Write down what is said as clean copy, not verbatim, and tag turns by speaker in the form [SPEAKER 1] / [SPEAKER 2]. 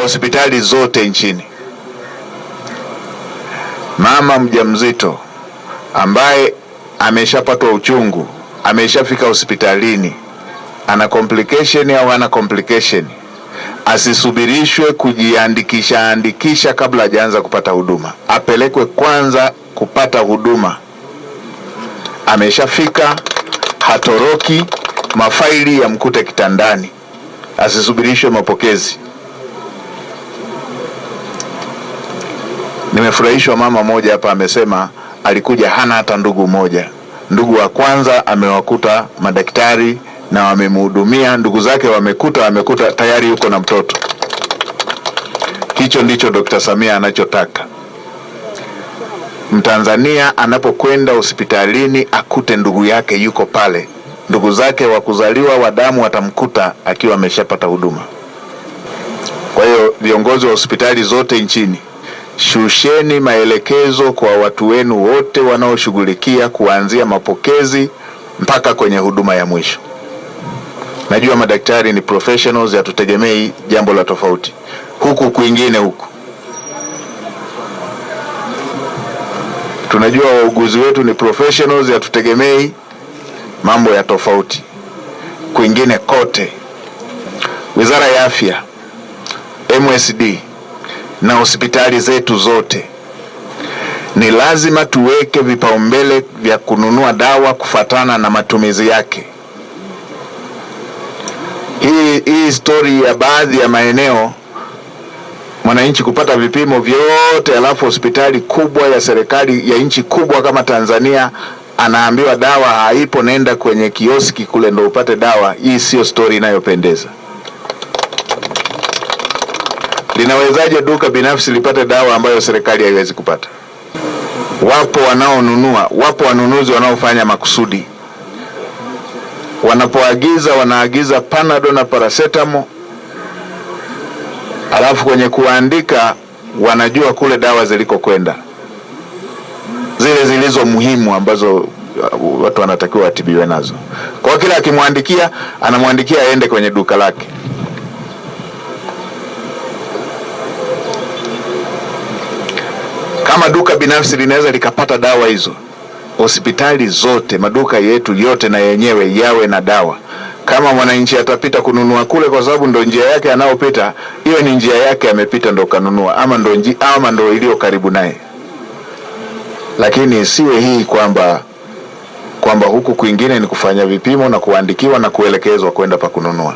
[SPEAKER 1] hospitali zote nchini, mama mjamzito ambaye ameshapatwa uchungu, ameshafika hospitalini, ana complication au hana complication, asisubirishwe kujiandikisha kabla hajaanza kupata huduma. Apelekwe kwanza kupata huduma. Ameshafika, hatoroki, mafaili yamkute kitandani, asisubirishwe mapokezi. Nimefurahishwa, mama moja hapa amesema alikuja hana hata ndugu moja. Ndugu wa kwanza amewakuta madaktari na wamemhudumia, ndugu zake wamekuta tayari yuko na mtoto. Hicho ndicho Dr. Samia anachotaka. Mtanzania anapokwenda hospitalini akute ndugu yake yuko pale. Ndugu zake wa kuzaliwa wa damu watamkuta akiwa ameshapata huduma. Kwa hiyo viongozi wa hospitali zote nchini, shusheni maelekezo kwa watu wenu wote wanaoshughulikia kuanzia mapokezi mpaka kwenye huduma ya mwisho. Najua madaktari ni professionals, hatutegemei jambo la tofauti. Huku kwingine tunajua wauguzi wetu ni professionals, hatutegemei mambo ya tofauti. Kwingine kote, Wizara ya Afya, MSD na hospitali zetu zote, ni lazima tuweke vipaumbele vya kununua dawa kufatana na matumizi yake. Hii story ya baadhi ya maeneo mwananchi kupata vipimo vyote, alafu hospitali kubwa ya serikali ya nchi kubwa kama Tanzania anaambiwa dawa haipo, nenda kwenye kioski kule ndo upate dawa. Hii sio story inayopendeza. Linawezaje duka binafsi lipate dawa ambayo serikali haiwezi kupata? Wapo wanaonunua, wapo wanunuzi wanaofanya makusudi. Wanapoagiza wanaagiza Panadol na paracetamol, alafu kwenye kuandika wanajua kule dawa ziliko kwenda, zile zilizo muhimu ambazo watu wanatakiwa watibiwe nazo. Kwa kila akimwandikia, anamwandikia aende kwenye duka lake. Kama duka binafsi linaweza likapata dawa hizo, hospitali zote, maduka yetu yote na yenyewe yawe na dawa. Kama mwananchi atapita kununua kule kwa sababu ndo njia yake anayopita, hiyo ni njia yake amepita ndo kanunua, ama ndo iliyo karibu naye. Lakini isiwe hii kwamba huku kwingine ni kufanya vipimo na kuandikiwa na kuelekezwa kwenda pa kununua.